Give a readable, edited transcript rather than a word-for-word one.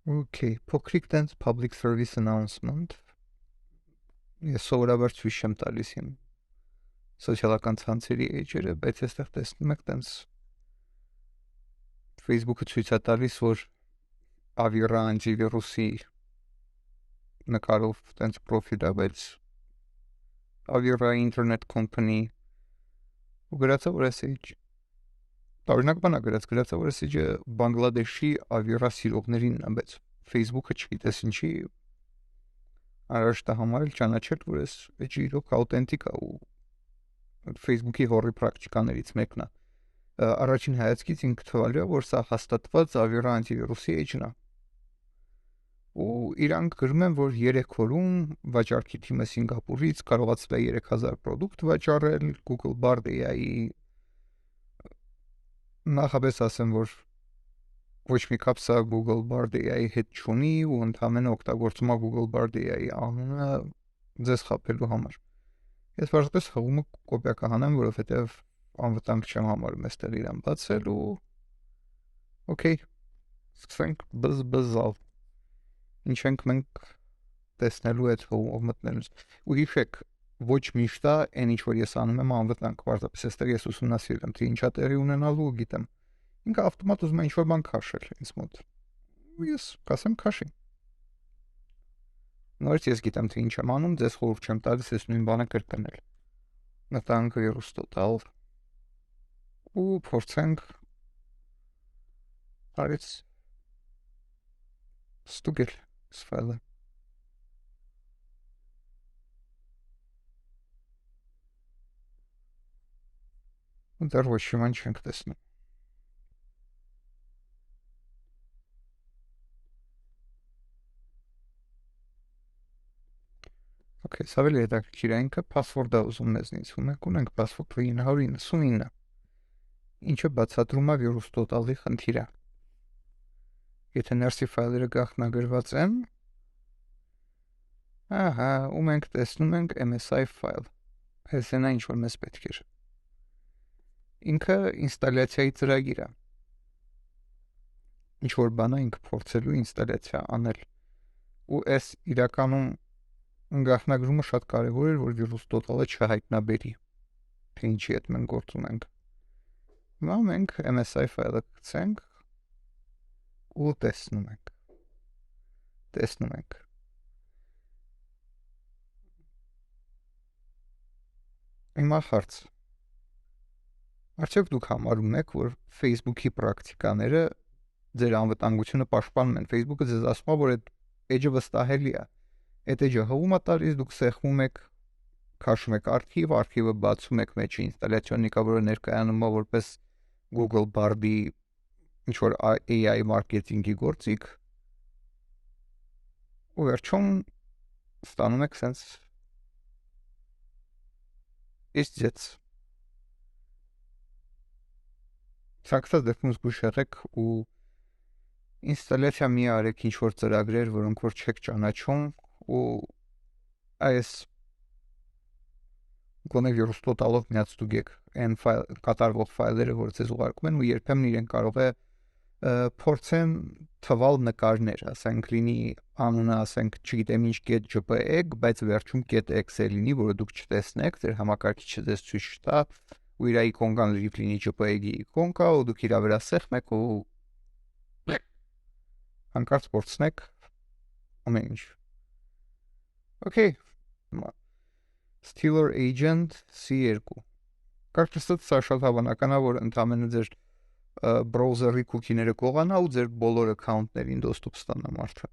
Okay, փոքրիկ տենց public service announcement։ Ես սովորաբար ցույց չեմ տալիս իմ սոցիալական ցանցերի էջերը, բայց այստեղ տեսնում եք տենց Facebook-ը ցույց է տալիս, որ Avira antivirus-ի նկարով տենց պրոֆիլ է, բայց Avira Internet Company ու գրածա որ էս էջ տարօրինակ բան է գրածա որ էս էջը Բանգլադեշի Avira սիրողներին է, բայց Facebook-ը չգիտես ինչի առաջ համարել ճանաչել, որ էս էջը իրոք աուտենտիկ է ու Facebook-ի հորի պրակտիկաներից մեկն է։ Առաջին հայացքից ինքը թվալու է, որ սա հաստատված Avira antivirus-ի էջն է։ Ու իրանք գրում են, որ 3 օրում վաճառքի թիմը Սինգապուրից կարողացել է 3000 պրոդուկտ վաճառել, Google Bard AI-ի նախապես ասեմ, որ ոչ մի կապ սա Google Bard AI-ի հետ չունի ու ընդհանրապես օգտագործում է Google Bard AI-ի անունը ձեզ խաբելու համար։ Ես պարզապես հղումը կոպիա կհանեմ, որովհետև անվտանգ չեմ համարում այստեղ իրան բացել ու okay, սկսենք բզբզալ։ Ինչ ենք մենք տեսնելու այդ հողով մտնելուց։ Ու հիշեք, ոչ միշտ է այն ինչ որ ես անում եմ անվտանգ, պարզապես այստեղ ես ուսումնասիրել եմ, թե ինչա տեղի ունենալու ու գիտեմ։ Ինքը ավտոմատ ուզում է ինչ-որ բան քաշել ինձ մոտ։ Ու ես կասեմ քաշի։ Նորից ես գիտեմ, թե ինչ եմ անում, ձեզ խորհուրդ չեմ տալիս այս նույն բանը կրկնել։ Մտանք վիրուս տոտալ ու փորձենք արից ստուգել սֆայլը։ ու դեռ ոչ մի բան չենք տեսնում։ Okay, սա էլ հետաքրքիր է, ինքը password-ը ուզում մեզնից, ու մենք ունենք password 999, ինչը բացատրում է վիրուս տոտալի խնդիրը։ Եթե ներսի ֆայլերը գաղտնագրված են, ահա, ու մենք տեսնում ենք MSI ֆայլ, հեսենա ինչ որ մեզ պետք էր։ Ինքը ինստալյացիայի ծրագիր է։ Ինչ որ բան է ինքը փորձելու ինստալյացիա անել։ Ու այս իրականում գաղտնագրումը շատ կարևոր էր, որ վիրուս տոտալը չհայտնաբերի, թե ինչի հետ մենք գործ ունենք։ Հիմա մենք MSI ֆայլը գցենք ու տեսնում ենք։ Հիմա հարց։ Արդյոք դուք համարում եք, որ Facebook-ի պրակտիկաները ձեր անվտանգությունը պաշտպանում են։ Facebook-ը ձեզ ասում է, որ այդ էջը վստահելի է։ Այդ էջը հղում է տալիս, դուք սեղմում եք, քաշում եք արխիվը բացում եք մեջը ինստալյացիոնիկա, որը ներկայանում է որպես Google Bard-ի ինչ որ AI մարքեթինգի գործիք, ու վերջում ստանում եք sense իստեց։ Ցանկացած դեպքում զգույշ եղեք ու ինստալյացիա մի արեք ինչ որ ծրագրեր, որոնք որ չեք ճանաչում ու այս գոնե վիրուս տոտալով միած ստուգեք այն կատարվող ֆայլերը, որ ձեզ ուղարկում են ու երբեմն իրեն կարող է փորձեն թվալ նկարներ, ասենք լինի անունը, ասենք չգիտեմ ինչ .jpeg, բայց վերջում .exe լինի, որը դուք չտեսնեք, ձեր համակարգիչը ձեզ ցույց տա ու իր իկոնկան լրիվ լինի JPEG-ի իկոնկա ու դուք իրա վրա սեղմեք ու հանկարծ փորձնեք ամեն ինչ։ Okay, Stealer Agent C2 Կարծես սա շատ հավանական է, որ ընդամենը ձեր բրոուզերի cookie-ները կողանա ու ձեր բոլոր account-ներին դոստուպ ստանա մարդը։